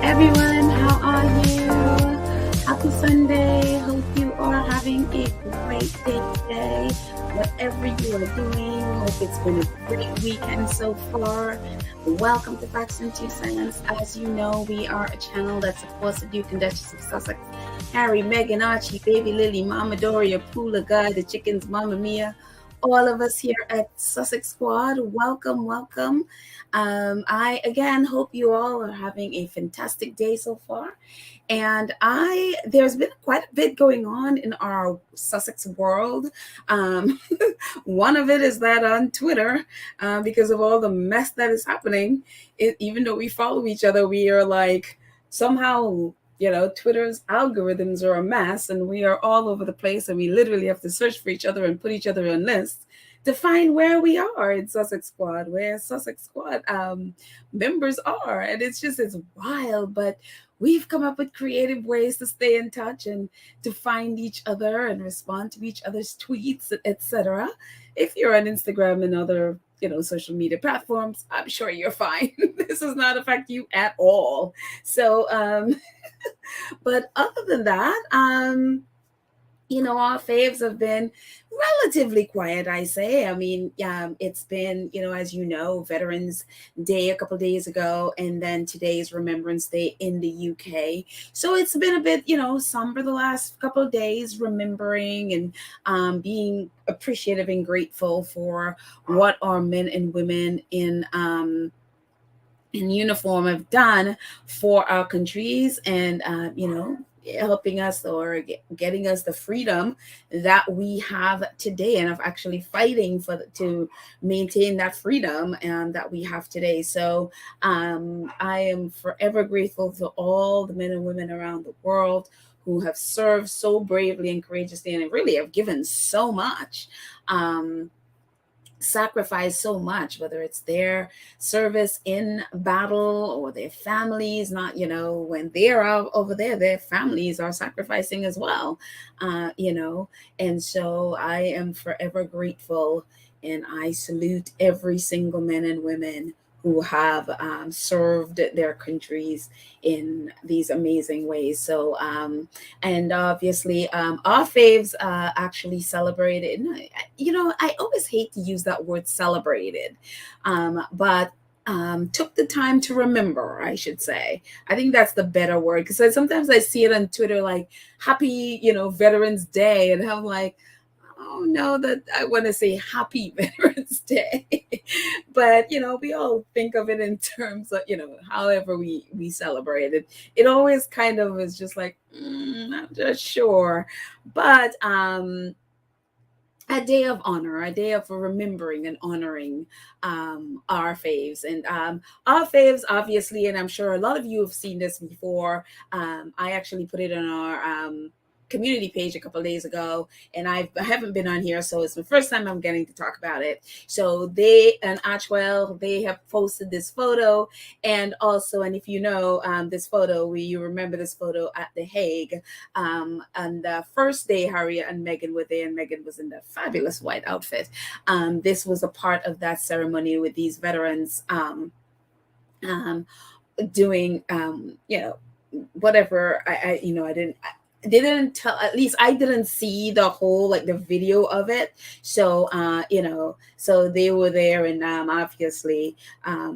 everyone, how are you? Happy Sunday. Hope you are having a great day today. Whatever you are doing, hope it's been a great weekend so far. Welcome to Facts and Tucson. As you know, we are a channel that supports the Duke and Duchess of Sussex, Harry, Meghan, Archie, Baby Lily, Mama Doria, Poola, Guy, the chickens, Mama Mia. All of us here at Sussex Squad, welcome. I again hope you all are having a fantastic day so far. And there's been quite a bit going on in our Sussex world. One of it is that on Twitter, because of all the mess that is happening, even though we follow each other, we are like somehow, Twitter's algorithms are a mess and we are all over the place and we literally have to search for each other and put each other on lists to find where we are in Sussex Squad, where Sussex Squad members are. And it's wild, but we've come up with creative ways to stay in touch and to find each other and respond to each other's tweets, etc. If you're on Instagram and other social media platforms, I'm sure you're fine. This does not affect you at all. So, but other than that, our faves have been relatively quiet, I say. I mean, it's been, as you know, Veterans Day a couple of days ago, and then today's Remembrance Day in the UK. So it's been a bit, somber the last couple of days, remembering and being appreciative and grateful for what our men and women in uniform have done for our countries and, helping us or getting us the freedom that we have today, and of actually fighting to maintain that freedom that we have today. So I am forever grateful to all the men and women around the world who have served so bravely and courageously and really have given so much. Sacrifice so much, whether it's their service in battle or their families, when they're out over there, their families are sacrificing as well, and so I am forever grateful, and I salute every single man and women who have served their countries in these amazing ways. So, and obviously, our faves actually celebrated. I always hate to use that word celebrated, but took the time to remember, I should say. I think that's the better word, because sometimes I see it on Twitter like happy, Veterans Day, and I'm like, oh no, that I want to say happy Veterans Day. But, we all think of it in terms of, however we celebrate it. It always kind of is just like, I'm just sure. But a day of honor, a day of remembering and honoring our faves. And our faves, obviously, and I'm sure a lot of you have seen this before. I actually put it on our community page a couple of days ago, and I haven't been on here, so it's the first time I'm getting to talk about it. So they and Archwell, they have posted this photo, and also, and if you know this photo, you remember this photo at The Hague, and the first day Harry and Meghan were there, and Meghan was in the fabulous white outfit. This was a part of that ceremony with these veterans doing whatever. They didn't tell, at least I didn't see the whole, the video of it. So, so they were there, and obviously, at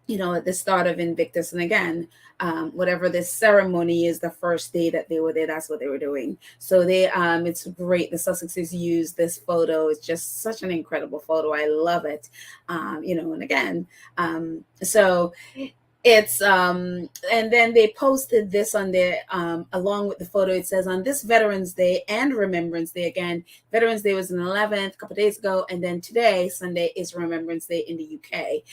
the start of Invictus. And again, whatever this ceremony is, the first day that they were there, that's what they were doing. So it's great. The Sussexes used this photo. It's just such an incredible photo. I love it. And again, so it's and then they posted this on there along with the photo. It says, on this Veterans Day and Remembrance Day, again, Veterans Day was on the 11th, a couple of days ago, and then today, Sunday, is Remembrance Day in the UK.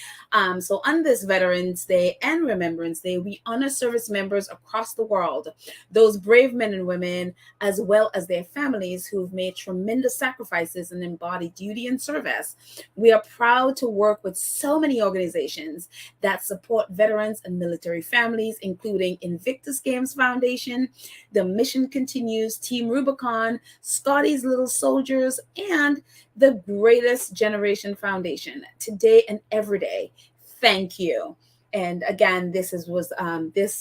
So on this Veterans Day and Remembrance Day, we honor service members across the world, those brave men and women, as well as their families who've made tremendous sacrifices and embodied duty and service. We are proud to work with so many organizations that support veterans and military families, including Invictus Games Foundation, The Mission Continues, Team Rubicon, Scottys Little Soldiers, and the Greatest Generation Foundation. Today and every day, thank you. And again, this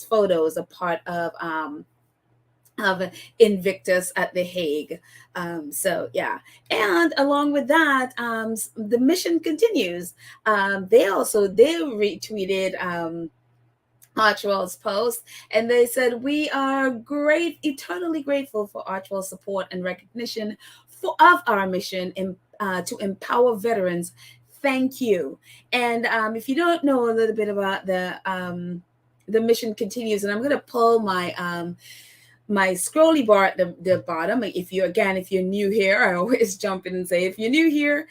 photo is a part of Invictus at The Hague. So yeah, and along with that, the mission continues. They retweeted Archwell's post, and they said, "We are eternally grateful for Archwell's support and recognition of our mission to empower veterans. Thank you." And if you don't know a little bit about the mission continues, and I'm going to pull my scrolly bar at the bottom. If you're new here, I always jump in and say, if you're new here,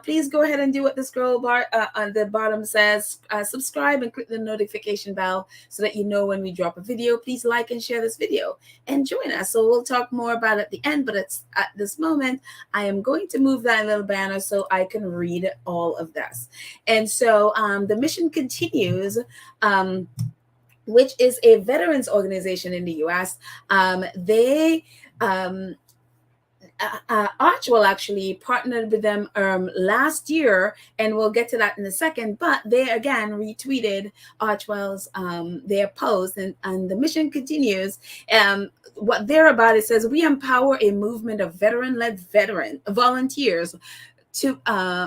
please go ahead and do what the scroll bar on the bottom says. Subscribe and click the notification bell so that you know when we drop a video. Please like and share this video and join us. So we'll talk more about it at the end, but at this moment, I am going to move that little banner so I can read all of this. And so the mission continues, which is a veterans organization in the U.S. Archwell actually partnered with them last year, and we'll get to that in a second. But they again retweeted Archwell's their post, and the mission continues. What they're about, it says, "We empower a movement of veteran-led volunteers."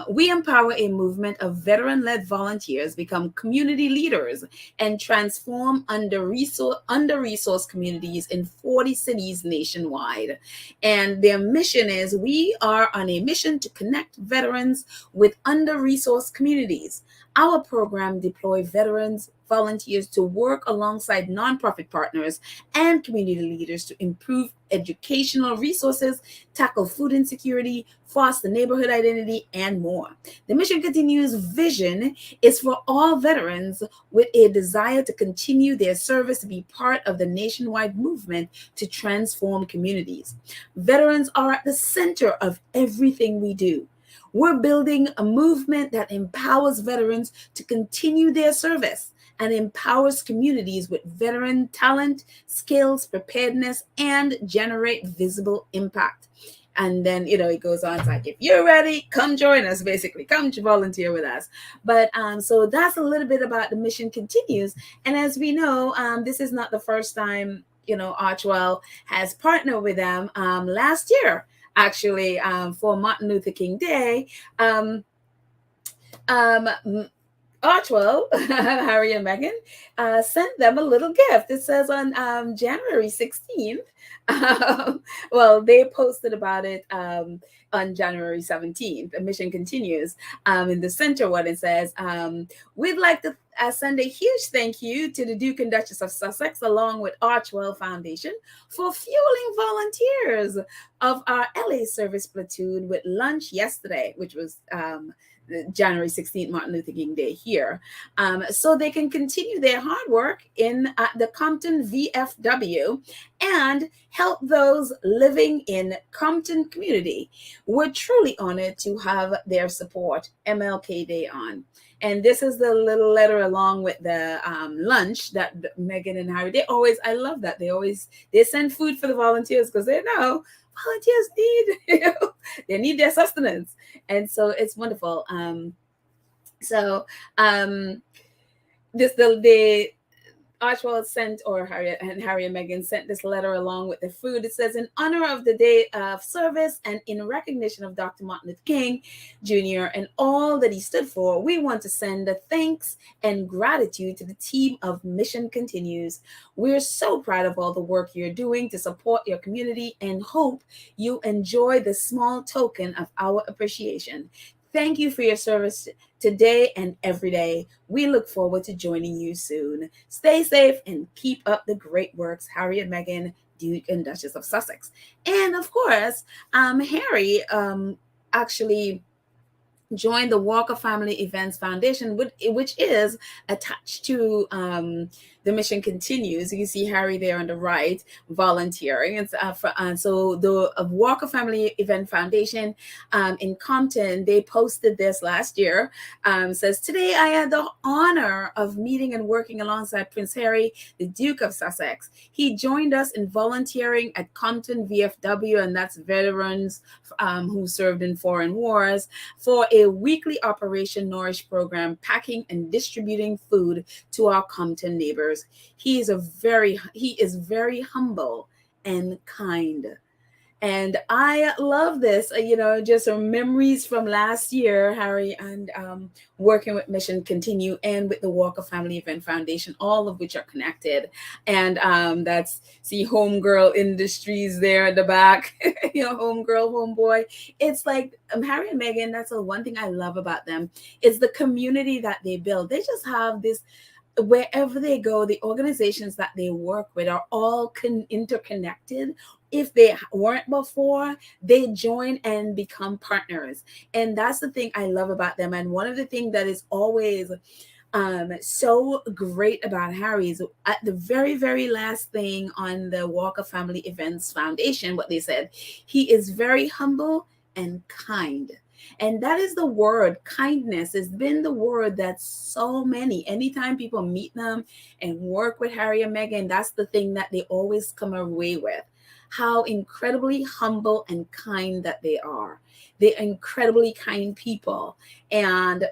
We empower a movement of veteran-led volunteers, become community leaders, and transform under-resourced communities in 40 cities nationwide. And their mission is, we are on a mission to connect veterans with under-resourced communities. Our program deploys volunteers to work alongside nonprofit partners and community leaders to improve educational resources, tackle food insecurity, foster neighborhood identity, and more. The mission continues vision is for all veterans with a desire to continue their service to be part of the nationwide movement to transform communities. Veterans are at the center of everything we do. We're building a movement that empowers veterans to continue their service and empowers communities with veteran talent, skills, preparedness, and generate visible impact. And then, it goes on. It's like, if you're ready, come join us, basically. Come volunteer with us. But so that's a little bit about the mission continues. And as we know, this is not the first time, Archwell has partnered with them. Last year, actually, for Martin Luther King Day, Archwell, Harry and Meghan, sent them a little gift. It says on January 16th, well, they posted about it on January 17th. The mission continues. In the center one, it says, "We'd like to send a huge thank you to the Duke and Duchess of Sussex, along with Archwell Foundation, for fueling volunteers of our LA service platoon with lunch yesterday," which was January 16th, Martin Luther King Day here, so they can continue their hard work in the Compton VFW and help those living in Compton community. We're truly honored to have their support. MLK Day on. And this is the little letter along with the lunch that Meghan and Harry, I love that. They send food for the volunteers because they know volunteers need their sustenance. And so it's wonderful. The Archwell sent, or Harry and Meghan sent this letter along with the food. It says, "In honor of the day of service and in recognition of Dr. Martin Luther King Jr. and all that he stood for, we want to send a thanks and gratitude to the team of Mission Continues. We're so proud of all the work you're doing to support your community and hope you enjoy the small token of our appreciation. Thank you for your service today and every day. We look forward to joining you soon. Stay safe and keep up the great works, Harry and Meghan, Duke and Duchess of Sussex." And of course, Harry actually joined the Walker Family Events Foundation, which is attached to the Mission Continues. You see Harry there on the right, volunteering. It's so the Walker Family Event Foundation in Compton, they posted this last year. Says, "Today I had the honor of meeting and working alongside Prince Harry, the Duke of Sussex. He joined us in volunteering at Compton VFW, and that's veterans who served in foreign wars, for a a weekly Operation Nourish program, packing and distributing food to our Compton neighbors. He is very humble and kind. And I love this, just some memories from last year, Harry, and working with Mission Continue and with the Walker Family Event Foundation, all of which are connected. And that's, see, Homegirl Industries there at the back, homegirl, homeboy. It's like Harry and Meghan, that's the one thing I love about them, is the community that they build. They just have this, wherever they go, the organizations that they work with are all interconnected. If they weren't before, they join and become partners. And that's the thing I love about them. And one of the things that is always so great about Harry is at the very, very last thing on the Walker Family Events Foundation, what they said, he is very humble and kind. And that is the word, kindness has been the word that so many, anytime people meet them and work with Harry and Meghan, that's the thing that they always come away with. How incredibly humble and kind that they are. They're incredibly kind people. And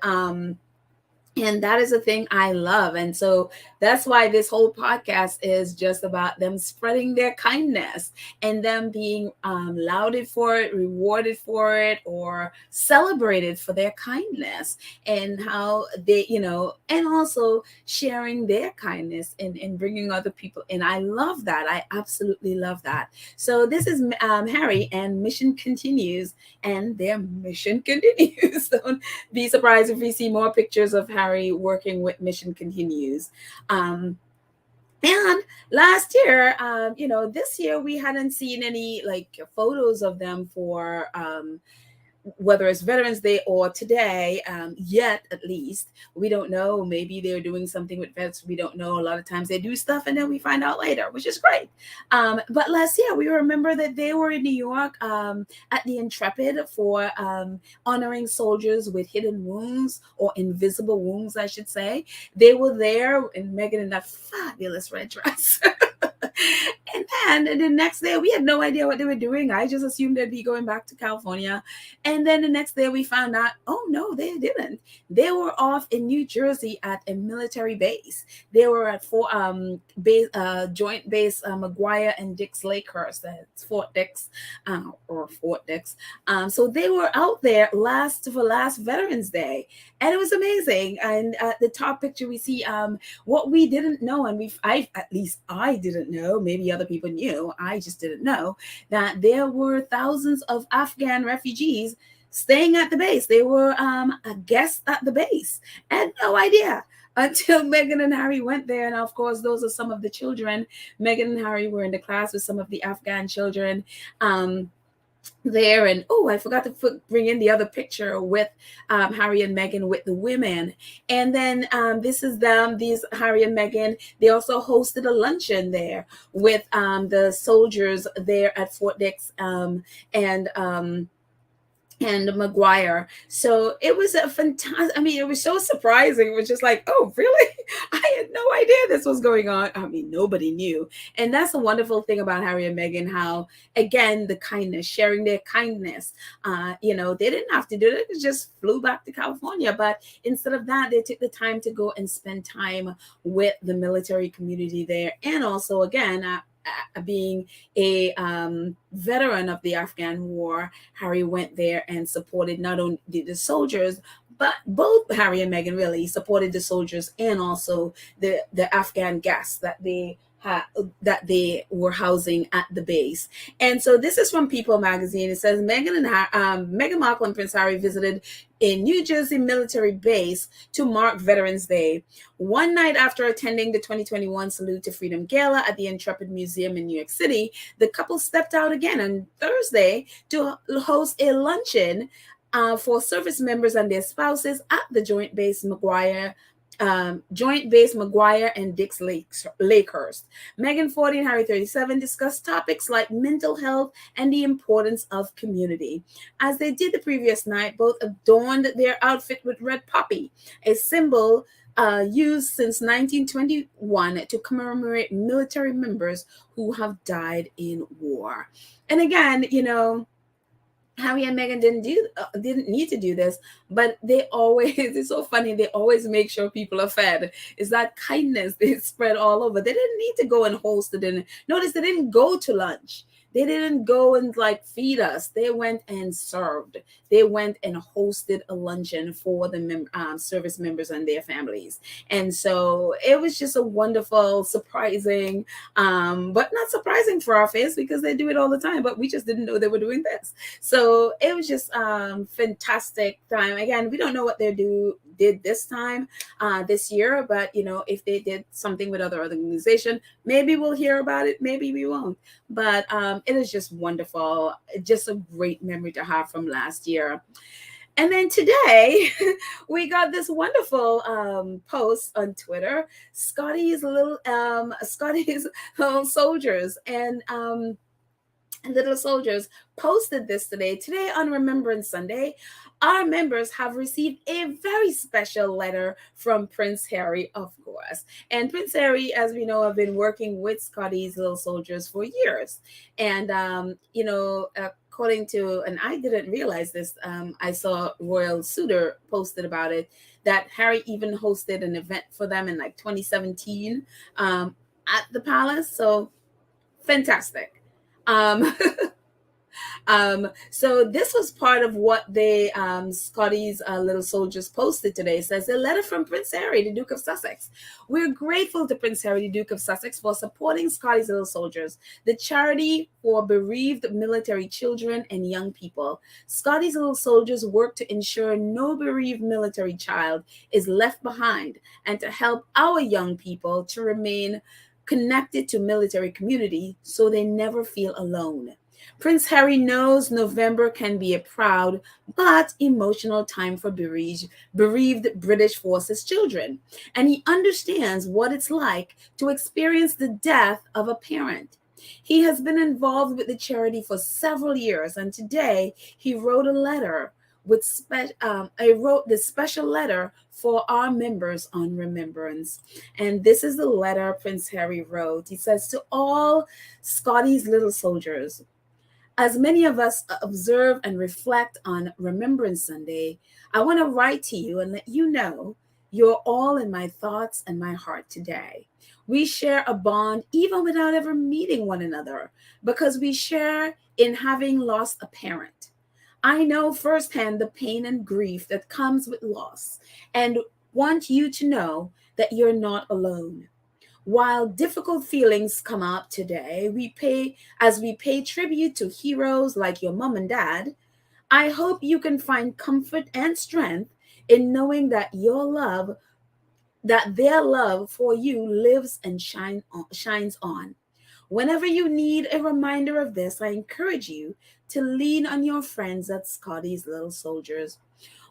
that is a thing I love. And so that's why this whole podcast is just about them spreading their kindness and them being lauded for it, rewarded for it, or celebrated for their kindness, and how they, and also sharing their kindness and bringing other people in. I love that. I absolutely love that. So this is Harry and Mission Continues, and their mission continues. Don't be surprised if we see more pictures of Harry working with Mission Continues. And last year, this year we hadn't seen any like photos of them for whether it's Veterans Day or today, yet at least. We don't know. Maybe they're doing something with vets. We don't know. A lot of times they do stuff and then we find out later, which is great. But last year, we remember that they were in New York at the Intrepid for honoring soldiers with hidden wounds, or invisible wounds, I should say. They were there, and Meghan in that fabulous red dress. And then the next day, we had no idea what they were doing. I just assumed they'd be going back to California. And then the next day, we found out, oh, no, they didn't. They were off in New Jersey at a military base. They were at Joint Base McGuire and Dix Lakehurst. That's Fort Dix, or Fort Dix. So they were out there last Veterans Day. And it was amazing. And at the top picture, we see what we didn't know. And at least I didn't know. Maybe other people knew. I just didn't know that there were thousands of Afghan refugees staying at the base. They were a guest at the base. I had no idea until Meghan and Harry went there. And of course, those are some of the children. Meghan and Harry were in the class with some of the Afghan children there. And I forgot to bring in the other picture with Harry and Meghan with the women. And then this is these Harry and Meghan. They also hosted a luncheon there with the soldiers there at Fort Dix and McGuire. So it was a fantastic, it was so surprising. It was just like, oh, really? I had no idea this was going on. Nobody knew. And that's the wonderful thing about Harry and Meghan, how, again, the kindness, sharing their kindness. They didn't have to do it. They just flew back to California. But instead of that, they took the time to go and spend time with the military community there. And also, again, being a veteran of the Afghan war, Harry went there and supported not only the soldiers, but both Harry and Meghan really supported the soldiers and also the Afghan guests that they were housing at the base. And so this is from People magazine. It says Meghan Markle and Prince Harry visited a New Jersey military base to mark Veterans Day. One night after attending the 2021 Salute to Freedom Gala at the Intrepid Museum in New York City, the couple stepped out again on Thursday to host a luncheon for service members and their spouses at the Joint Base McGuire and Dix Lakehurst. Meghan 40 and Harry 37 discussed topics like mental health and the importance of community. As they did the previous night, both adorned their outfit with red poppy, a symbol used since 1921 to commemorate military members who have died in war. And again, Harry and Meghan didn't need to do this, but they always it's so funny. They always make sure people are fed. It's that kindness they spread all over. They didn't need to go and host the dinner. Notice they didn't go to lunch. They didn't go and like feed us. They went and served. They went and hosted a luncheon for the service members and their families. And so it was just a wonderful, surprising, but not surprising for our fans because they do it all the time. But we just didn't know they were doing this. So it was just fantastic time. Again, we don't know what they did this time this year, but if they did something with other organization, maybe we'll hear about it, maybe we won't. But it is just wonderful, just a great memory to have from last year. And then today, we got this wonderful post on Twitter. Scotty's little soldiers and Little Soldiers posted this today. Today on Remembrance Sunday, our members have received a very special letter from Prince Harry, of course. And Prince Harry, as we know, have been working with Scotty's Little Soldiers for years. And, according to, and I didn't realize this, I saw Royal Suitor posted about it, that Harry even hosted an event for them in like 2017 at the palace. So fantastic. So this was part of what they Scotty's Little Soldiers posted today. It says, a letter from Prince Harry, the Duke of Sussex. We're grateful to Prince Harry, the Duke of Sussex, for supporting Scotty's Little Soldiers, the charity for bereaved military children and young people. Scotty's Little Soldiers work to ensure no bereaved military child is left behind and to help our young people to remain connected to military community so they never feel alone. Prince Harry knows November can be a proud but emotional time for bereaved British Forces children, and he understands what it's like to experience the death of a parent. He has been involved with the charity for several years, and today he wrote a letter I wrote this special letter for our members on Remembrance. And this is the letter Prince Harry wrote. He says, to all Scotty's Little Soldiers, as many of us observe and reflect on Remembrance Sunday, I want to write to you and let you know you're all in my thoughts and my heart today. We share a bond even without ever meeting one another because we share in having lost a parent. I know firsthand the pain and grief that comes with loss and want you to know that you're not alone. While difficult feelings come up today, as we pay tribute to heroes like your mom and dad, I hope you can find comfort and strength in knowing that their love for you lives and shines on. Whenever you need a reminder of this, I encourage you to lean on your friends at Scotty's Little Soldiers.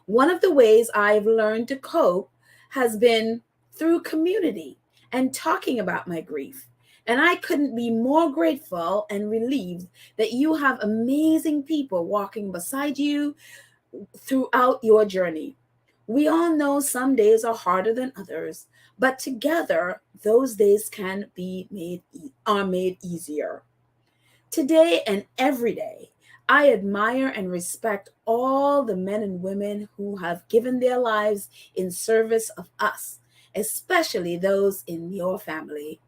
One of the ways I've learned to cope has been through community and talking about my grief. And I couldn't be more grateful and relieved that you have amazing people walking beside you throughout your journey. We all know some days are harder than others, but together those days are made easier. Today and every day, I admire and respect all the men and women who have given their lives in service of us, especially those in your family.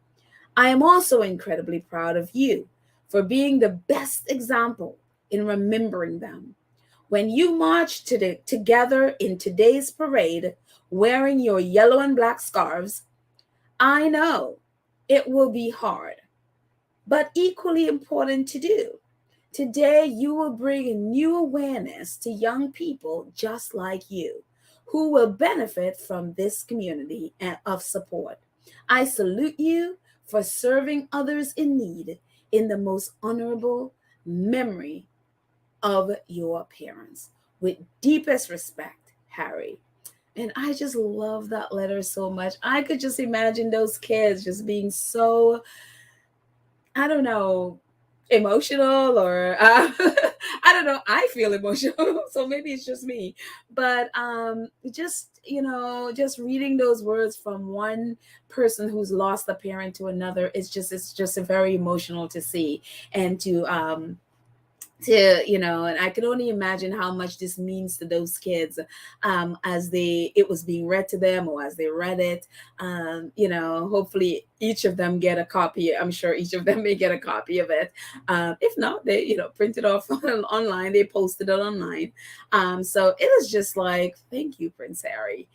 I am also incredibly proud of you for being the best example in remembering them. When you march together in today's parade wearing your yellow and black scarves, I know it will be hard, but equally important to do. Today, you will bring a new awareness to young people just like you who will benefit from this community of support. I salute you for serving others in need in the most honorable memory of your parents. With deepest respect, Harry. And I just love that letter so much. I could just imagine those kids just being so, I don't know, emotional or I don't know. I feel emotional, so maybe it's just me. But just reading those words from one person who's lost a parent to another, it's just very emotional to see and to, and I can only imagine how much this means to those kids, as it was being read to them, or as they read it. Hopefully each of them get a copy. I'm sure each of them may get a copy of it. If not, they, print it off online, they posted it online. So it was just like, thank you, Prince Harry.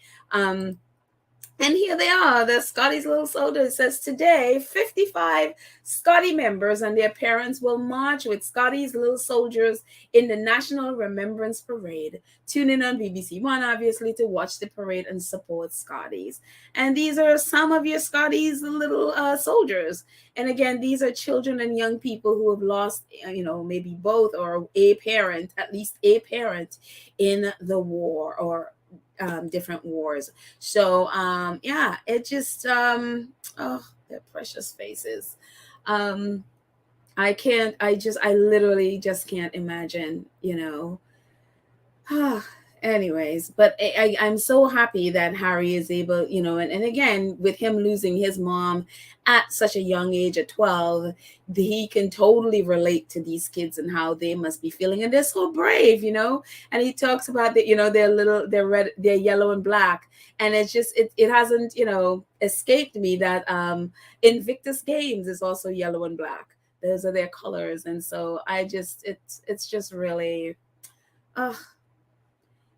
And here they are, the Scottys Little Soldiers. It says today, 55 Scotty members and their parents will march with Scottys Little Soldiers in the National Remembrance Parade. Tune in on BBC One, obviously, to watch the parade and support Scottys. And these are some of your Scottys Little Soldiers. And again, these are children and young people who have lost, maybe both or a parent, at least a parent in the war or different wars. So yeah, it just oh, their precious faces. I literally just can't imagine, anyways, but I'm so happy that Harry is able, and again, with him losing his mom at such a young age, at 12, he can totally relate to these kids and how they must be feeling. And they're so brave, and he talks about that, they're red, they're yellow and black. And it's just, it hasn't, escaped me that Invictus Games is also yellow and black. Those are their colors. And so it's just really,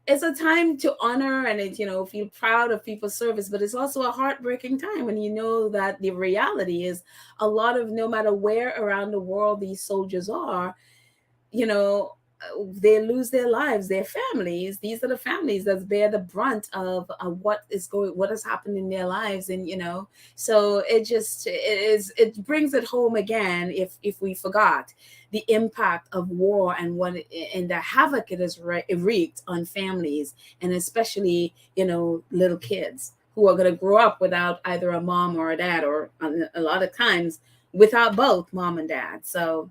it's a time to honor and feel proud of people's service, but it's also a heartbreaking time when you know that the reality is a lot of, no matter where around the world these soldiers are, they lose their lives, their families. These are the families that bear the brunt of what has happened in their lives. And so it brings it home again if we forgot the impact of war and and the havoc it has wreaked on families, and especially little kids who are going to grow up without either a mom or a dad, or a lot of times without both mom and dad. So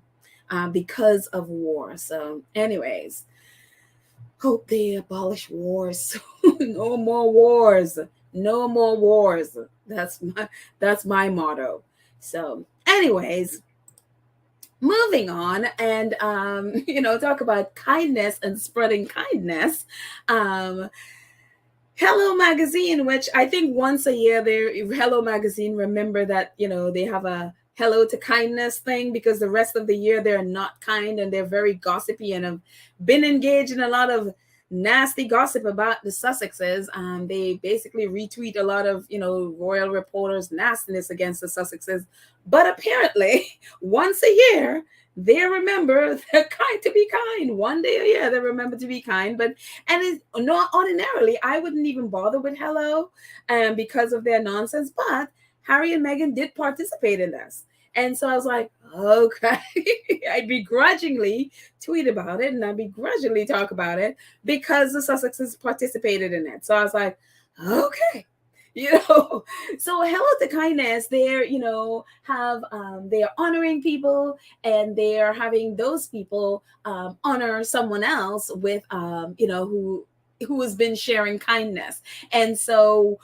because of war. So anyways, hope they abolish wars. No more wars. No more wars. That's my motto. So anyways, moving on, and talk about kindness and spreading kindness. Hello Magazine, which I think once a year, Hello Magazine, remember that they have a hello to kindness thing, because the rest of the year they're not kind and they're very gossipy and have been engaged in a lot of nasty gossip about the Sussexes. They basically retweet a lot of royal reporters' nastiness against the Sussexes, but apparently once a year they remember they're kind to be kind. One day a year they remember to be kind. But not ordinarily I wouldn't even bother with hello because of their nonsense, but Harry and Meghan did participate in this. And so I was like, okay, I begrudgingly tweet about it and I begrudgingly talk about it because the Sussexes participated in it. So I was like, okay, so hello to kindness. They're, they are honoring people, and they are having those people honor someone else with, who has been sharing kindness. And so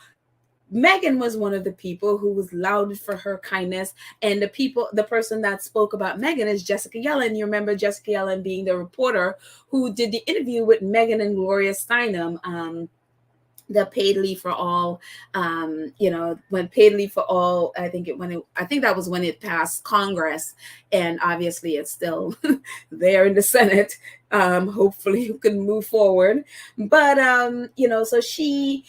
Meghan was one of the people who was lauded for her kindness. And the person that spoke about Meghan is Jessica Yellen. You remember Jessica Yellen being the reporter who did the interview with Meghan and Gloria Steinem, the paid leave for all, when paid leave for all, I think that was when it passed Congress, and obviously it's still there in the Senate. Hopefully you can move forward. But, so she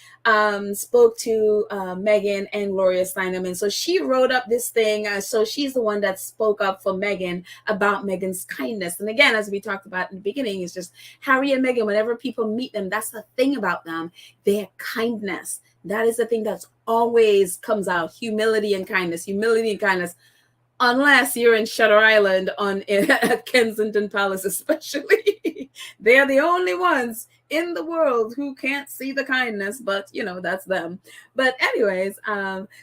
spoke to Meghan and Gloria Steinem. And so she wrote up this thing. So she's the one that spoke up for Meghan about Meghan's kindness. And again, as we talked about in the beginning, it's just Harry and Meghan, whenever people meet them, that's the thing about them, their kindness. That is the thing that's always comes out. Humility and kindness. Unless you're in Shutter Island at Kensington Palace, especially. They're the only ones in the world who can't see the kindness, but that's them. But anyways,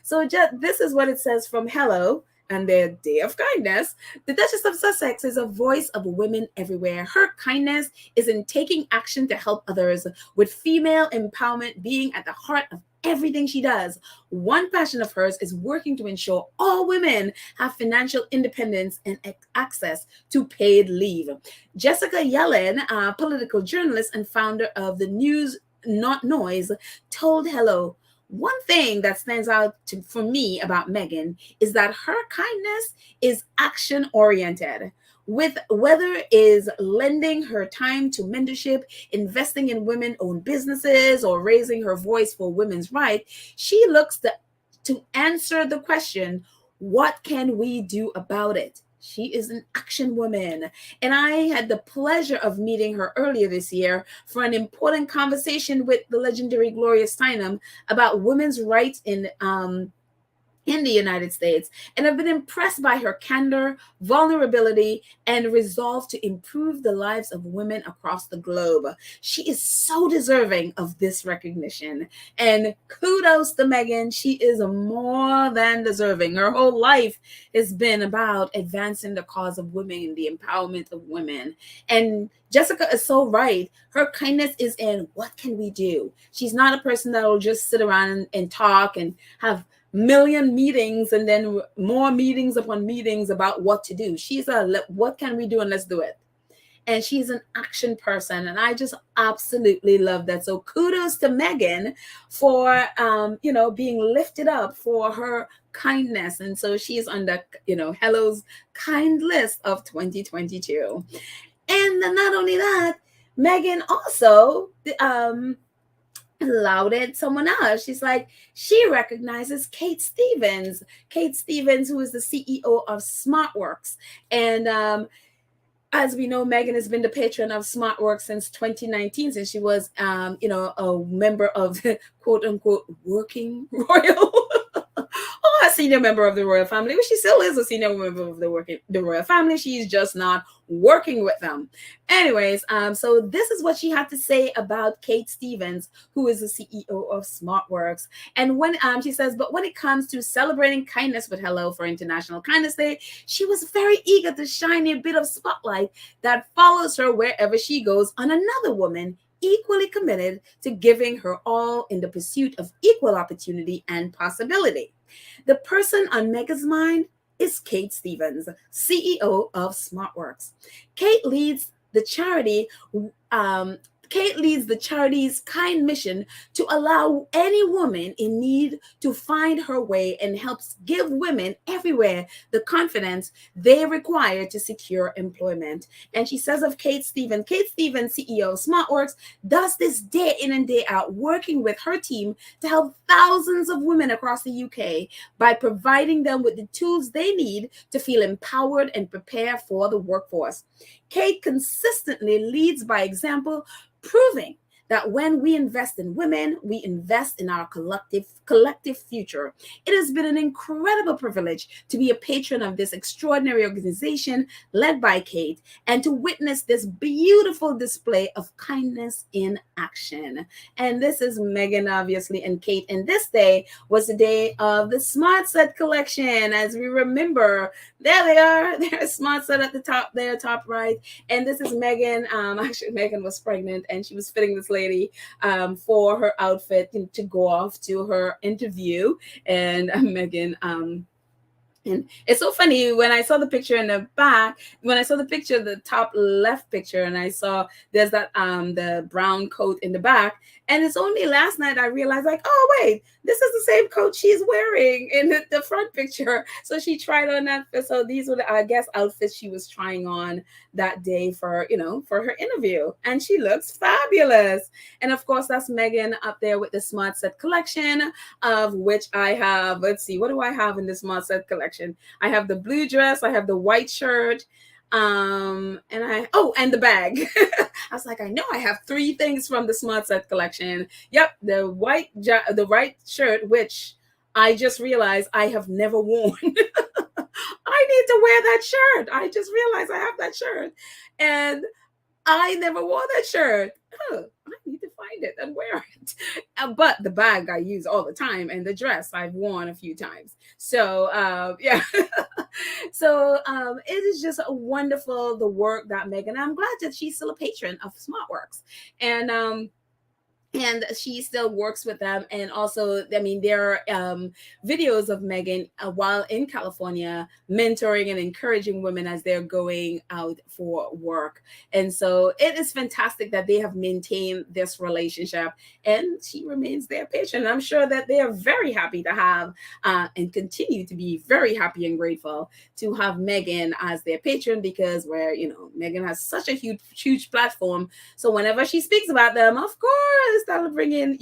so this is what it says from Hello and their Day of Kindness. The Duchess of Sussex is a voice of women everywhere. Her kindness is in taking action to help others, with female empowerment being at the heart of everything she does. One passion of hers is working to ensure all women have financial independence and access to paid leave. Jessica Yellen, a political journalist and founder of the News Not Noise, told Hello, one thing that stands out for me about Meghan is that her kindness is action oriented. With whether is lending her time to mentorship, investing in women-owned businesses, or raising her voice for women's rights, she looks to answer the question, what can we do about it? She is an action woman. And I had the pleasure of meeting her earlier this year for an important conversation with the legendary Gloria Steinem about women's rights in the United States, and I've been impressed by her candor, vulnerability, and resolve to improve the lives of women across the globe. She is so deserving of this recognition, and kudos to Meghan. She is more than deserving. Her whole life has been about advancing the cause of women, the empowerment of women, and Jessica is so right. Her kindness is in what can we do? She's not a person that will just sit around and talk and have million meetings and then more meetings upon meetings about what to do. She's a what can we do and let's do it. And she's an action person, and I just absolutely love that. So kudos to Meghan for being lifted up for her kindness, and so she's on the Hello's kind list of 2022. And not only that, Meghan also lauded someone else. She's like, she recognizes Kate Stevens, who is the CEO of SmartWorks. And as we know, Meghan has been the patron of SmartWorks since 2019, since she was, a member of the quote unquote working royal. A senior member of the royal family, which she still is a senior member of the royal family. She's just not working with them. Anyways, so this is what she had to say about Kate Stevens, who is the CEO of SmartWorks. And when she says, but when it comes to celebrating kindness with Hello for International Kindness Day, she was very eager to shine a bit of spotlight that follows her wherever she goes on another woman equally committed to giving her all in the pursuit of equal opportunity and possibility. The person on Meghan's mind is Kate Stevens, CEO of SmartWorks. Kate leads the charity's kind mission to allow any woman in need to find her way, and helps give women everywhere the confidence they require to secure employment. And she says of Kate Stevens, CEO of SmartWorks, does this day in and day out, working with her team to help thousands of women across the UK by providing them with the tools they need to feel empowered and prepare for the workforce. Kate consistently leads by example, proving that when we invest in women, we invest in our collective future. It has been an incredible privilege to be a patron of this extraordinary organization led by Kate, and to witness this beautiful display of kindness in action. And this is Meghan, obviously, and Kate. And this day was the day of the Smart Set collection. As we remember, there they are. There's Smart Set at the top there, top right. And this is Meghan. Actually, Meghan was pregnant, and she was fitting this lady for her outfit to go off to her interview. And Meghan, and it's so funny when I saw the picture in the back, when I saw the picture, the top left picture, and I saw there's that the brown coat in the back. And it's only last night I realized, like, oh wait, this is the same coat she's wearing in the front picture. So she tried on that. So these were the, I guess, outfits she was trying on that day for her interview. And she looks fabulous. And of course, that's Meghan up there with the Smart Set collection, of which I have, let's see, what do I have in the Smart Set collection? I have the blue dress, I have the white shirt, and the bag. I was like, I know I have 3 things from the Smart Set collection. Yep, the white shirt, which I just realized I have never worn. I need to wear that shirt. I just realized I have that shirt, and I never wore that shirt. I need to find it and wear it. But the bag I use all the time, and the dress I've worn a few times. So yeah. So it is just wonderful, the work that Meghan. I'm glad that she's still a patron of SmartWorks. And and she still works with them. And also, I mean, there are videos of Meghan while in California mentoring and encouraging women as they're going out for work. And so it is fantastic that they have maintained this relationship, and she remains their patron. I'm sure that they are very happy to have and continue to be very happy and grateful to have Meghan as their patron, because Meghan has such a huge platform. So whenever she speaks about them, of course, that'll bring in,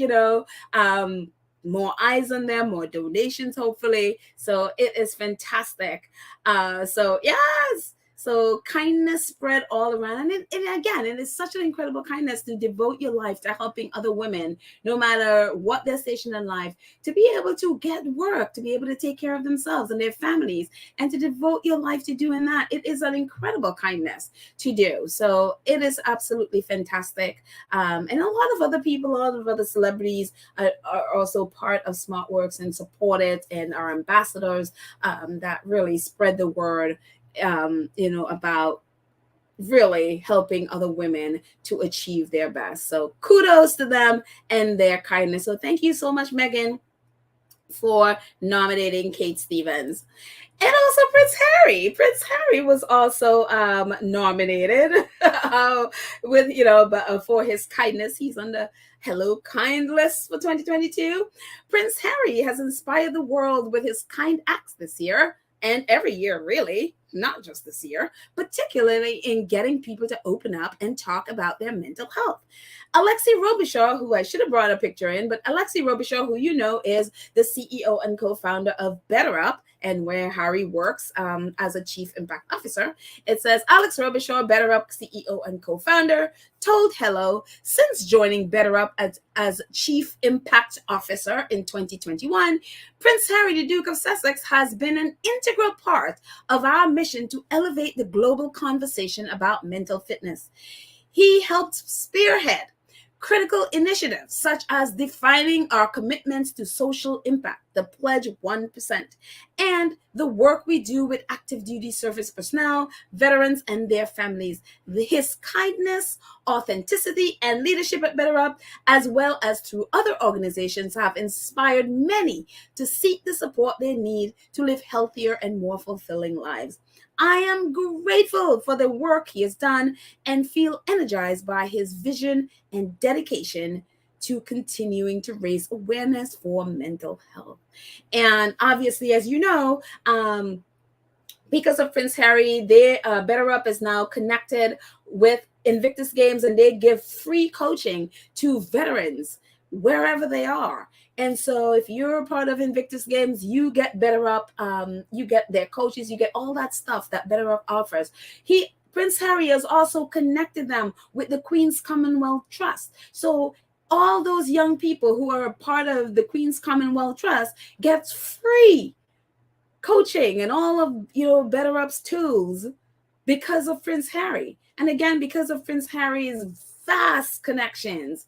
more eyes on them, more donations, hopefully. So it is fantastic. So yes. So kindness spread all around. And again, it is such an incredible kindness to devote your life to helping other women, no matter what their station in life, to be able to get work, to be able to take care of themselves and their families, and to devote your life to doing that. It is an incredible kindness to do. So it is absolutely fantastic. And a lot of other people, a lot of other celebrities are also part of SmartWorks and support it, and are ambassadors that really spread the word about really helping other women to achieve their best. So kudos to them and their kindness. So thank you so much, Meghan, for nominating Kate Stevens. And also Prince Harry. Prince Harry was also nominated for his kindness. He's on the Hello Kind list for 2022. Prince Harry has inspired the world with his kind acts this year, and every year, really, not just this year, particularly in getting people to open up and talk about their mental health. Alexei Robichaud, who I should have brought a picture in, but Alexei Robichaud, who is the CEO and co-founder of BetterUp, and where Harry works as a chief impact officer. It says, Alex Robichaud, BetterUp CEO and co-founder, told Hello, since joining BetterUp as chief impact officer in 2021, Prince Harry, the Duke of Sussex, has been an integral part of our mission to elevate the global conversation about mental fitness. He helped spearhead critical initiatives such as defining our commitments to social impact, the Pledge 1%, and the work we do with active duty service personnel, veterans, and their families. His kindness, authenticity, and leadership at BetterUp, as well as through other organizations, have inspired many to seek the support they need to live healthier and more fulfilling lives. I am grateful for the work he has done and feel energized by his vision and dedication to continuing to raise awareness for mental health. And obviously, as you know, because of Prince Harry, BetterUp is now connected with Invictus Games, and they give free coaching to veterans wherever they are. And so if you're a part of Invictus Games, you get BetterUp, you get their coaches, you get all that stuff that BetterUp offers. Prince Harry has also connected them with the Queen's Commonwealth Trust. So all those young people who are a part of the Queen's Commonwealth Trust gets free coaching and all of BetterUp's tools because of Prince Harry. And again, because of Prince Harry's vast connections,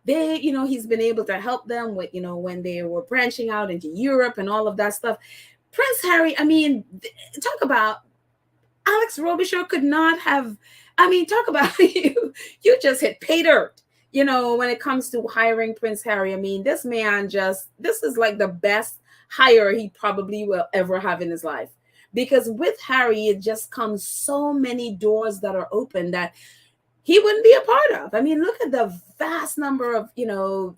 he's been able to help them with, when they were branching out into Europe and all of that stuff. Prince Harry, talk about Alex Robichaud could not have, talk about you just hit pay dirt, when it comes to hiring Prince Harry. This man this is like the best hire he probably will ever have in his life. Because with Harry, it just comes so many doors that are open that he wouldn't be a part of. Look at the vast number of,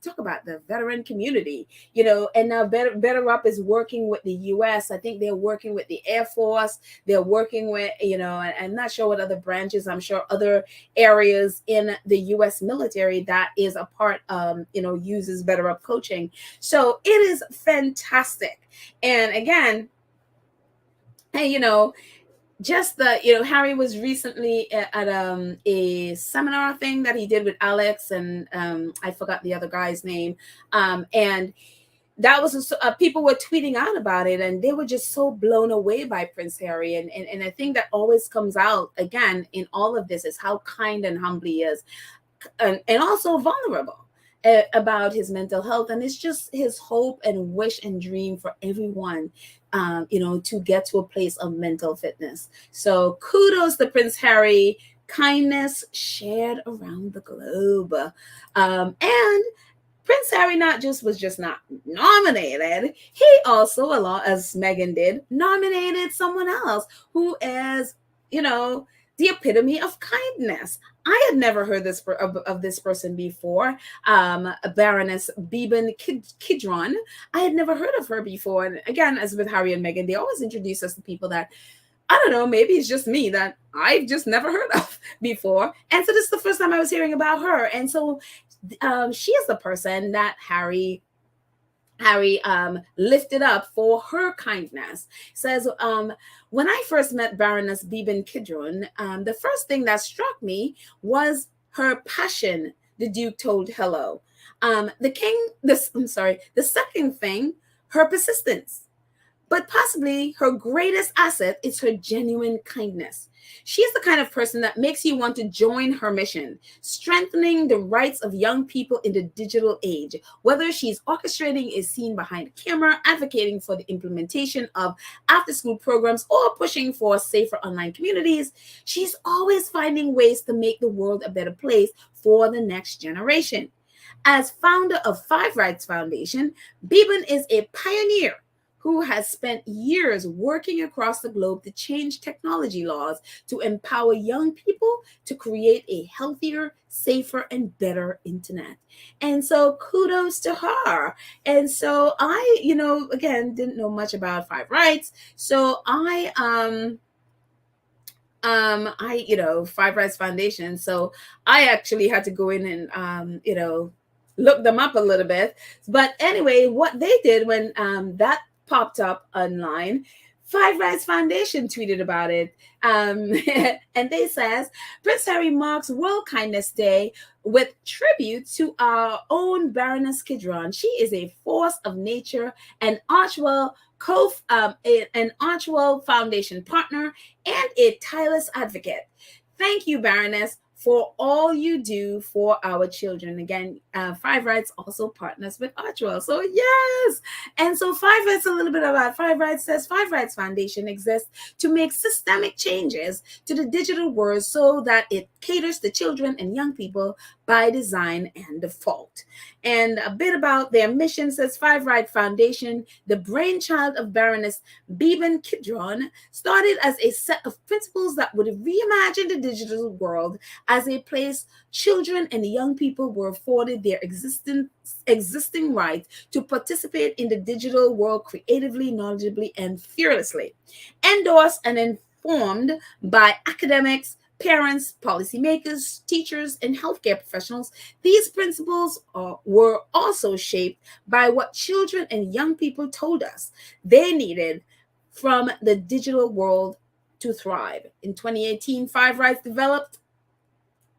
talk about the veteran community, and now BetterUp is working with the U.S. I think they're working with the Air Force. They're working with, and I'm not sure what other branches. I'm sure other areas in the U.S. military that is a part, uses BetterUp coaching. So it is fantastic. And again, hey, just Harry was recently at a seminar thing that he did with Alex, and I forgot the other guy's name, and that was people were tweeting out about it, and they were just so blown away by Prince Harry. And I think that always comes out again in all of this is how kind and humble he is, and also vulnerable about his mental health. And it's just his hope and wish and dream for everyone to get to a place of mental fitness. So kudos to Prince Harry. Kindness shared around the globe. And Prince Harry not just was just not nominated, he also, along as Meghan did, nominated someone else who is, you know, the epitome of kindness. I had never heard of this person before. Baroness Bibin Kidron. I had never heard of her before. And again, as with Harry and Meghan, they always introduce us to people that, I don't know, maybe it's just me that I've just never heard of before. And so this is the first time I was hearing about her. And so she is the person that Harry lifted up for her kindness. Says, when I first met Baroness Bibin Kidron, the first thing that struck me was her passion, the Duke told Hello. The second thing, her persistence. But possibly her greatest asset is her genuine kindness. She is the kind of person that makes you want to join her mission, strengthening the rights of young people in the digital age. Whether she's orchestrating a scene behind the camera, advocating for the implementation of after-school programs, or pushing for safer online communities, she's always finding ways to make the world a better place for the next generation. As founder of Five Rights Foundation, Bibin is a pioneer who has spent years working across the globe to change technology laws to empower young people to create a healthier, safer, and better internet. And so kudos to her. And so I, again, didn't know much about Five Rights. So Five Rights Foundation. So I actually had to go in and, look them up a little bit. But anyway, what they did when that popped up online, Five Rights Foundation tweeted about it. And they says, Prince Harry marks World Kindness Day with tribute to our own Baroness Kidron. She is a force of nature, an Archwell Foundation partner, and a tireless advocate. Thank you, Baroness, for all you do for our children. Again, Five Rights also partners with Archwell. So yes. And so Five Rights, a little bit about Five Rights says, Five Rights Foundation exists to make systemic changes to the digital world so that it caters to children and young people by design and default. And a bit about their mission says, Five Rights Foundation, the brainchild of Baroness Bibin Kidron, started as a set of principles that would reimagine the digital world as a place children and young people were afforded their existing rights to participate in the digital world creatively, knowledgeably, and fearlessly. Endorsed and informed by academics, parents, policymakers, teachers, and healthcare professionals, these principles were also shaped by what children and young people told us they needed from the digital world to thrive. In 2018, Five Rights developed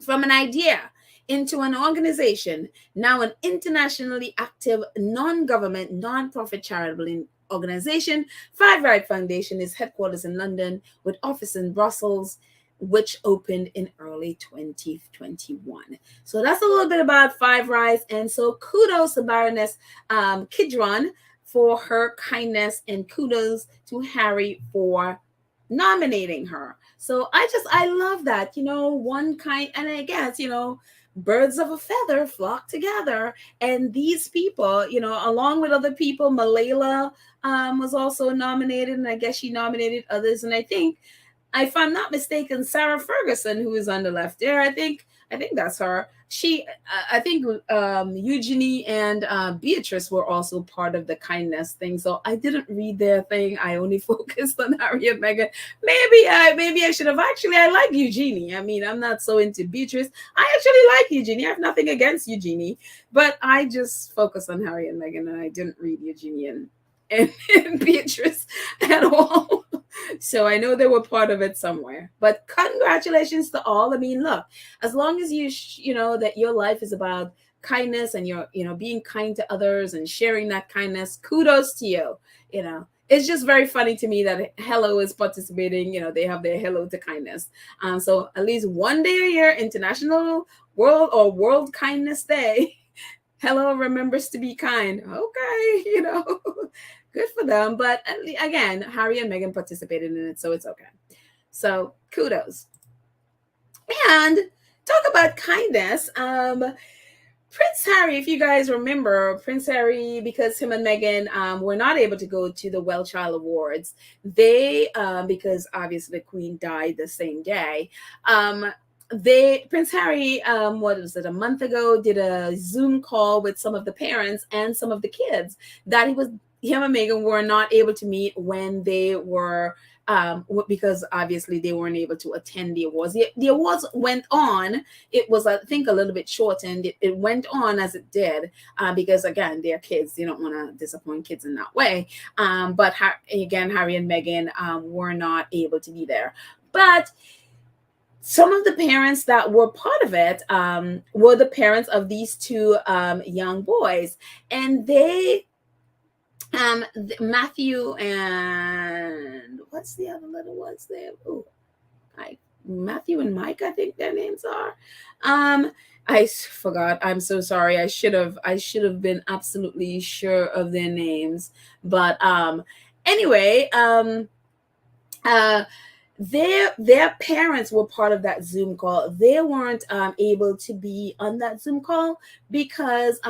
from an idea into an organization, now an internationally active, non-government, non-profit charitable organization. Five Rights Foundation is headquarters in London with office in Brussels, which opened in early 2021. So that's a little bit about Five Rights. And so kudos to Baroness Kidron for her kindness, and kudos to Harry for nominating her. So I love that, one kind, and I guess, birds of a feather flock together. And these people, along with other people, Malala was also nominated, and I guess she nominated others. And I think, if I'm not mistaken, Sarah Ferguson, who is on the left there, I think that's her. I think Eugenie and Beatrice were also part of the kindness thing. So I didn't read their thing. I only focused on Harry and Meghan. Maybe I should have. Actually, I like Eugenie. I mean, I'm not so into Beatrice. I actually like Eugenie. I have nothing against Eugenie, but I just focused on Harry and Meghan, and I didn't read Eugenie and Beatrice at all. So I know they were part of it somewhere. But congratulations to all. I mean, look, as long as you know that your life is about kindness and you're, being kind to others and sharing that kindness, kudos to you. It's just very funny to me that Hello is participating. They have their Hello to Kindness. So at least one day a year, International World Kindness Day, Hello remembers to be kind. Okay, good for them. But again, Harry and Meghan participated in it, so it's okay. So kudos. And talk about kindness. Prince Harry, if you guys remember, Prince Harry, because him and Meghan were not able to go to the WellChild Awards, they, because obviously the Queen died the same day, Prince Harry, what was it, a month ago, did a Zoom call with some of the parents and some of the kids that him and Meghan were not able to meet when they were because obviously they weren't able to attend the awards. The awards went on. It was, I think, a little bit shortened. It went on as it did because, again, they're kids. You don't want to disappoint kids in that way. But again, Harry and Meghan were not able to be there. But some of the parents that were part of it were the parents of these two young boys. And they Matthew and what's the other little ones there? Oh, Matthew and Mike, I think their names are. I forgot. I'm so sorry. I should have been absolutely sure of their names. But anyway, their parents were part of that Zoom call. They weren't able to be on that Zoom call because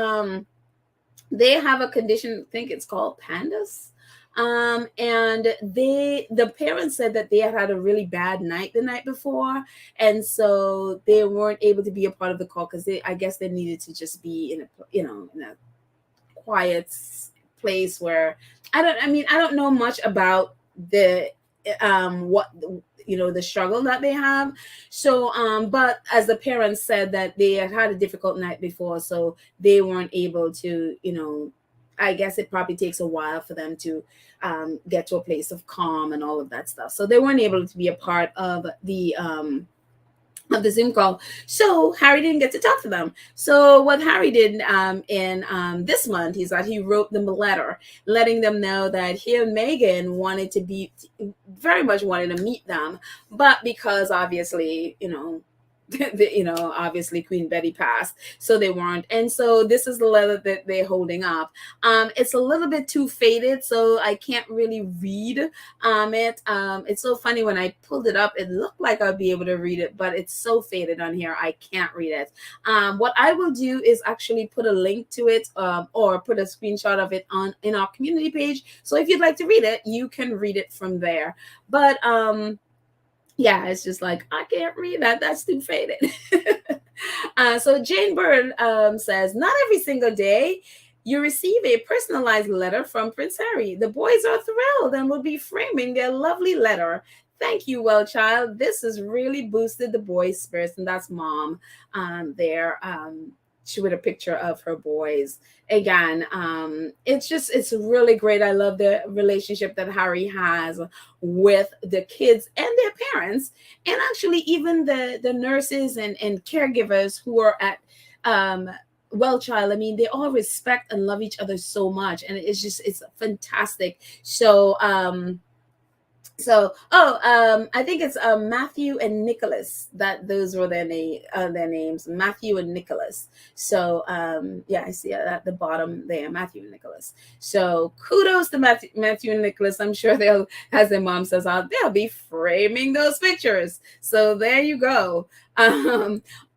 they have a condition, I think it's called PANDAS. And the parents said that they had a really bad night the night before, and so they weren't able to be a part of the call because I guess they needed to just be in a quiet place where I don't know much about the what the struggle that they have. So but as the parents said that they had a difficult night before, so they weren't able to, I guess it probably takes a while for them to get to a place of calm and all of that stuff. So they weren't able to be a part of the Zoom call. So Harry didn't get to talk to them. So what Harry did in this month is that he wrote them a letter letting them know that he and Meghan very much wanted to meet them, but because obviously, obviously Queen Betty passed, so they weren't. And so this is the letter that they're holding up. It's a little bit too faded, so I can't really read it. It's so funny, when I pulled it up, it looked like I'd be able to read it, but it's so faded on here, I can't read it. What I will do is actually put a link to it, or put a screenshot of it in our community page. So if you'd like to read it, you can read it from there. But yeah, it's just like, I can't read that. That's too faded. So Jane Bird says, not every single day you receive a personalized letter from Prince Harry. The boys are thrilled and will be framing their lovely letter. Thank you, WellChild. This has really boosted the boys' spirits. And that's Mom there. She with a picture of her boys. Again, it's really great. I love the relationship that Harry has with the kids and their parents, and actually even the nurses and caregivers who are at WellChild. I mean, they all respect and love each other so much, and it's fantastic. I think it's Matthew and Nicholas. Those were their names, Matthew and Nicholas. So yeah, I see it at the bottom there, Matthew and Nicholas. So kudos to Matthew and Nicholas. I'm sure they'll, as their mom says, they'll be framing those pictures. So there you go.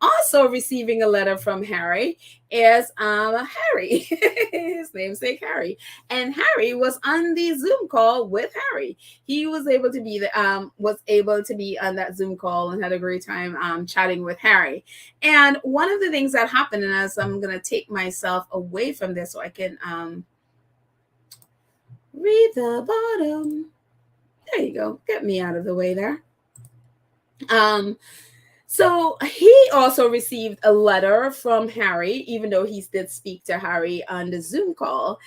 Also receiving a letter from Harry is Harry, his namesake Harry, and Harry was on the Zoom call with Harry. He was able to be on that Zoom call and had a great time chatting with Harry. And one of the things that happened, and as I'm gonna take myself away from this so I can read the bottom. There you go. Get me out of the way there. So he also received a letter from Harry, even though he did speak to Harry on the Zoom call.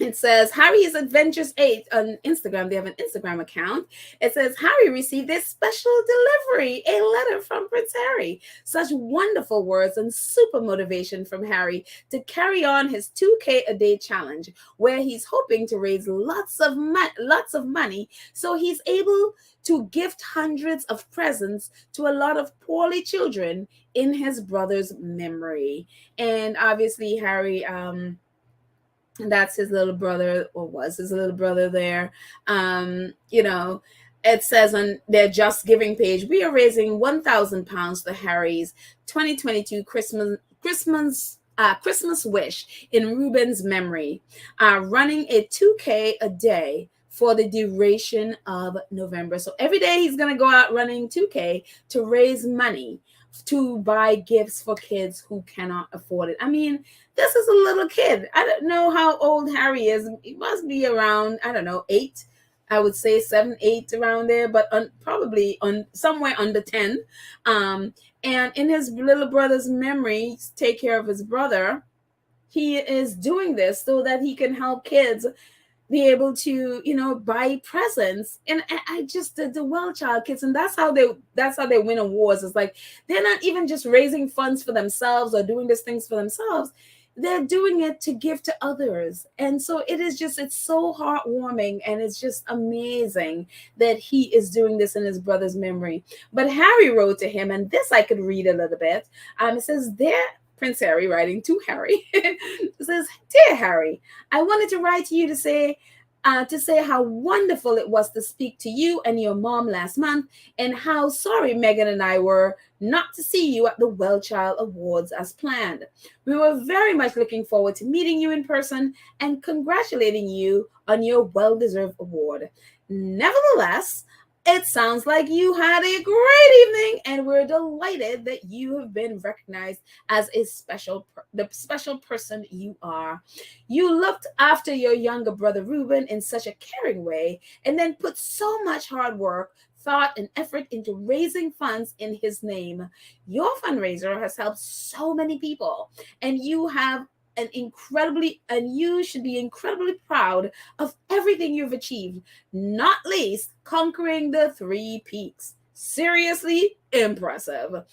It says, Harry's Adventures 8 on Instagram. They have an Instagram account. It says, Harry received a special delivery, a letter from Prince Harry. Such wonderful words and super motivation from Harry to carry on his 2K a day challenge, where he's hoping to raise lots of money so he's able to gift hundreds of presents to a lot of poorly children in his brother's memory. And obviously Harry, that's his little brother, or was his little brother there. it says on their Just Giving page, we are raising £1,000 for Harry's 2022 Christmas wish in Ruben's memory, running a 2K a day for the duration of November. So every day he's going to go out running 2K to raise money to buy gifts for kids who cannot afford it. I mean, this is a little kid. I don't know how old Harry is. He must be around, I don't know, 8. I would say 7, 8 around there, but probably on somewhere under 10. And in his little brother's memory, take care of his brother, he is doing this so that he can help kids be able to, buy presents. And I just the WellChild kids, and that's how they win awards. It's like they're not even just raising funds for themselves or doing these things for themselves. They're doing it to give to others. And so it's so heartwarming, and it's just amazing that he is doing this in his brother's memory. But Harry wrote to him, and this I could read a little bit. It says, Prince Harry writing to Harry. It says, "Dear Harry, I wanted to write to you to say how wonderful it was to speak to you and your mom last month, and how sorry Meghan and I were not to see you at the WellChild Awards as planned. We were very much looking forward to meeting you in person and congratulating you on your well-deserved award. Nevertheless, it sounds like you had a great evening, and we're delighted that you have been recognized as the special person you are. You looked after your younger brother Reuben in such a caring way, and then put so much hard work, thought, and effort into raising funds in his name. Your fundraiser has helped so many people, and you should be incredibly proud of everything you've achieved, not least conquering the 3 peaks. Seriously impressive.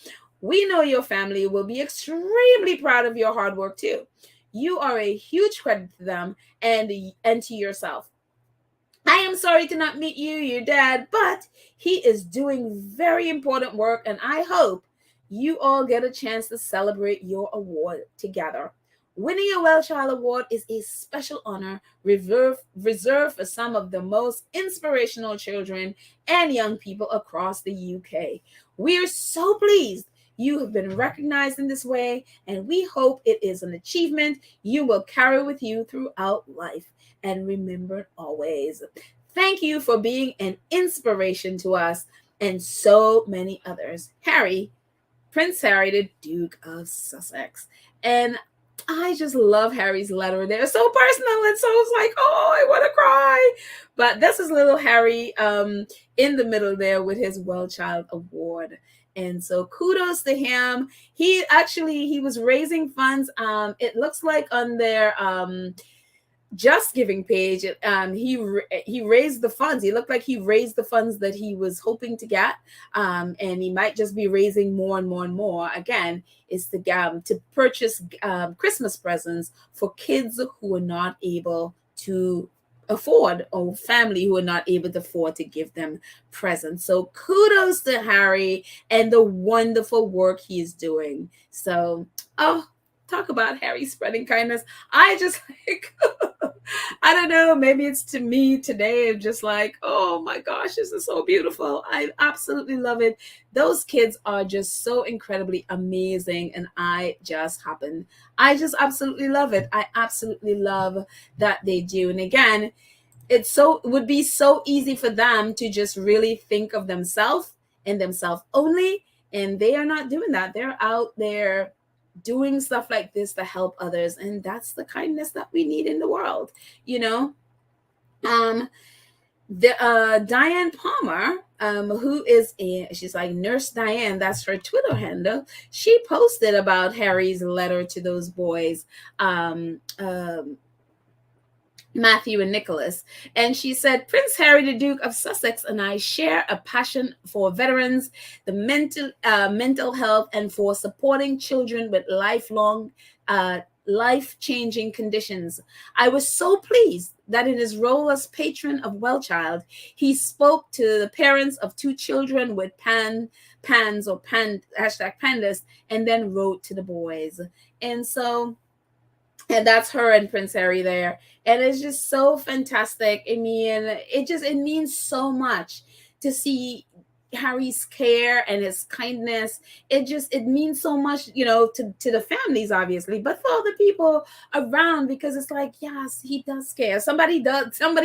We know your family will be extremely proud of your hard work too. You are a huge credit to them and to yourself. I am sorry to not meet your dad, but he is doing very important work, and I hope you all get a chance to celebrate your award together. Winning a WellChild Award is a special honor reserved for some of the most inspirational children and young people across the UK. We are so pleased you have been recognized in this way, and we hope it is an achievement you will carry with you throughout life and remember always. Thank you for being an inspiration to us and so many others. Harry, Prince Harry, the Duke of Sussex." And I just love Harry's letter. They're so personal, and so it's like, oh, I want to cry. But this is little Harry in the middle there with his WellChild Award. And so kudos to him. He was raising funds. It looks like on their Just Giving page, he raised the funds. He looked like he raised the funds that he was hoping to get, and he might just be raising more and more and more. Again, is to purchase Christmas presents for kids who are not able to afford, or family who are not able to afford to give them presents. So kudos to Harry and the wonderful work he is doing. So, talk about Harry spreading kindness. I just like, I don't know, maybe it's to me today, I'm just like, oh my gosh, this is so beautiful. I absolutely love it. Those kids are just so incredibly amazing, and I just absolutely love it. I absolutely love that they do. And again, it would be so easy for them to just really think of themselves and themselves only, and they are not doing that. They're out there doing stuff like this to help others, and that's the kindness that we need in the world. Diane Palmer, who is she's like Nurse Diane, that's her Twitter handle. She posted about Harry's letter to those boys, Matthew and Nicholas. And she said, "Prince Harry, the Duke of Sussex, and I share a passion for veterans, the mental health, and for supporting children with life-changing conditions. I was so pleased that in his role as patron of WellChild, he spoke to the parents of 2 children with #pandas, and then wrote to the boys." And that's her and Prince Harry there. And it's just so fantastic. I mean, it means so much to see Harry's care and his kindness, it means so much, you know, to the families, obviously, but for all the people around, because it's like, yes, he does care. Somebody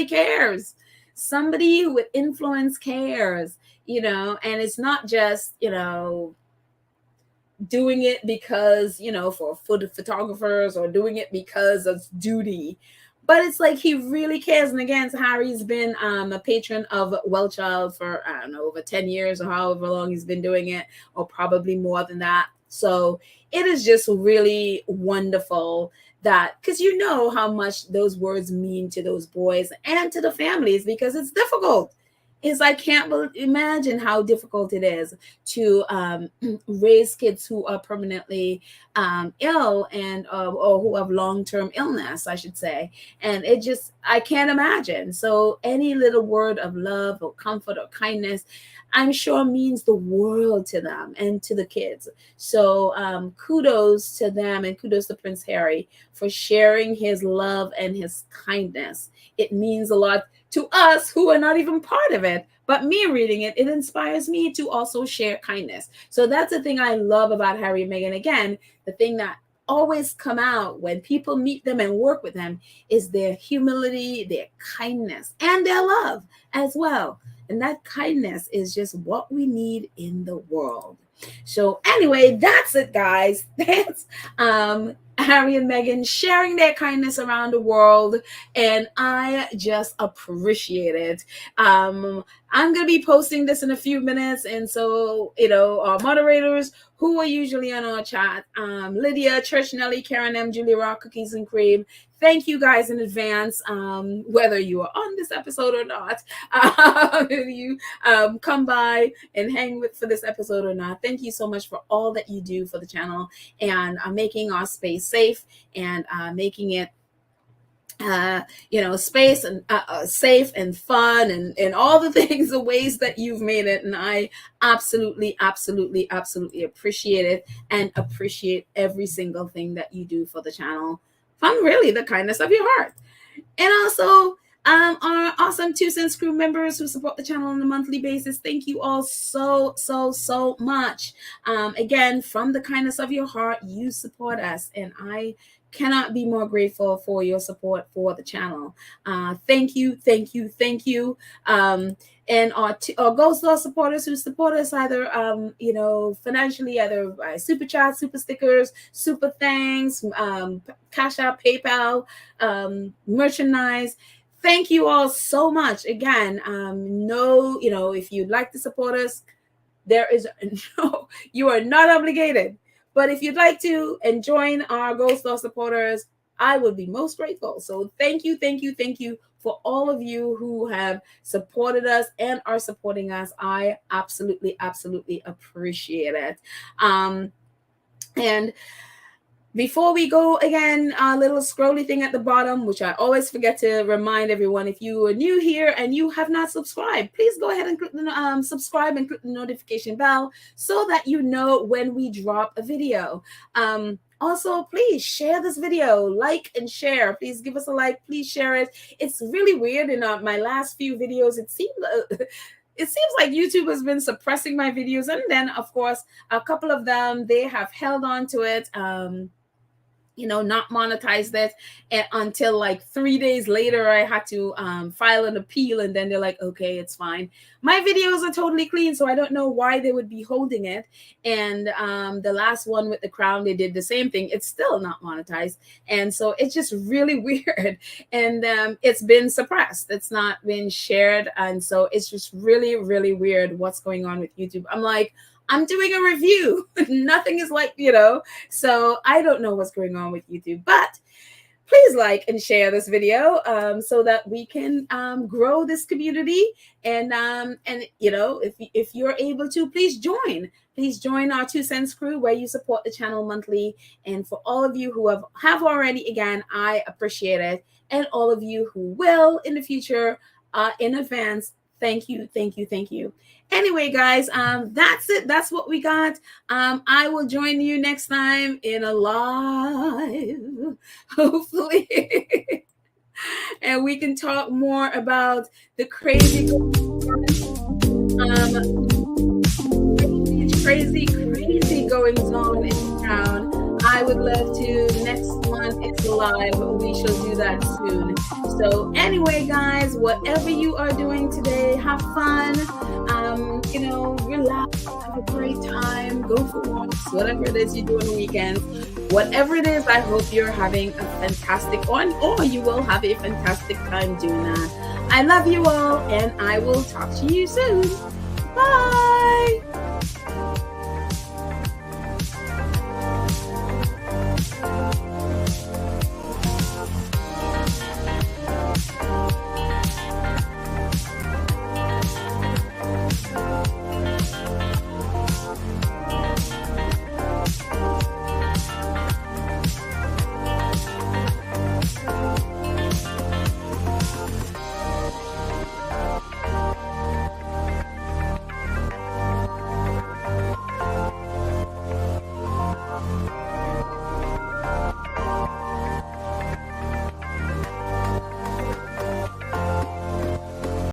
cares. Somebody with influence cares, you know, and it's not just, you know, doing it because, you know, for photographers, or doing it because of duty, but it's like he really cares. And again, Harry's been a patron of WellChild for, I don't know, over 10 years or however long he's been doing it, or probably more than that. So it is just really wonderful that, because you know how much those words mean to those boys and to the families, because it's difficult. Is I can't imagine how difficult it is to raise kids who are permanently ill, and or who have long-term illness, I should say. And it just, I can't imagine. So any little word of love or comfort or kindness, I'm sure means the world to them and to the kids. So kudos to them, and kudos to Prince Harry for sharing his love and his kindness. It means a lot to us who are not even part of it. But me reading it, it inspires me to also share kindness. So that's the thing I love about Harry and Meghan. Again, the thing that always come out when people meet them and work with them is their humility, their kindness, and their love as well. And that kindness is just what we need in the world. So anyway, that's it, guys. That's Harry and Meghan sharing their kindness around the world, and I just appreciate it. I'm going to be posting this in a few minutes, and so, you know, our moderators who are usually on our chat, Lydia, Church Nelly, Karen M, Julia Rock, Cookies and Cream, thank you guys in advance, whether you are on this episode or not, you come by and hang with for this episode or not. Thank you so much for all that you do for the channel, and making our space safe, and making it you know, space and safe and fun, and all the things, the ways that you've made it. And I absolutely appreciate it, and appreciate every single thing that you do for the channel from really the kindness of your heart. And also our awesome Tucson crew members who support the channel on a monthly basis, thank you all so much. Again, from the kindness of your heart, you support us, and I cannot be more grateful for your support for the channel. Thank you. And our Ghost Law supporters who support us either, you know, financially, either by super chat, super stickers, super thanks, Cash App, PayPal, merchandise. Thank you all so much. Again, no, you know, if you'd like to support us, there is no, you are not obligated. But if you'd like to and join our Gold Star supporters, I would be most grateful. So thank you for all of you who have supported us and are supporting us. I absolutely appreciate it. And before we go, again, a little scrolly thing at the bottom, which I always forget to remind everyone. If you are new here and you have not subscribed, please go ahead and click the subscribe and click the notification bell so that you know when we drop a video. Also, please share this video, like and share. Please give us a like. Please share it. It's really weird. In my last few videos, it seems like YouTube has been suppressing my videos, and then, of course, a couple of them, they have held on to it. You know, not monetized it, and until like 3 days later, I had to file an appeal, and then they're like, okay, it's fine. My videos are totally clean, so I don't know why they would be holding it. And the last one with the crown, they did the same thing. It's still not monetized, and so it's just really weird. And it's been suppressed. It's not been shared, and so it's just really weird what's going on with YouTube. I'm like, I'm doing a review. Nothing is like, you know, so I don't know what's going on with YouTube, but please like and share this video so that we can grow this community. And you know, if you're able to, please join our 2 cents crew where you support the channel monthly. And for all of you who have already, again, I appreciate it. And all of you who will in the future, in advance, thank you. Anyway, guys, that's it. That's what we got. I will join you next time in a live, hopefully. And we can talk more about the crazy crazy goings on in town. I would love to. Next month it's live. We shall do that soon. So anyway, guys, whatever you are doing today, have fun. Relax, have a great time, go for walks, whatever it is you do on the weekends. Whatever it is, I hope you're having a fantastic one, or you will have a fantastic time doing that. I love you all, and I will talk to you soon. Bye.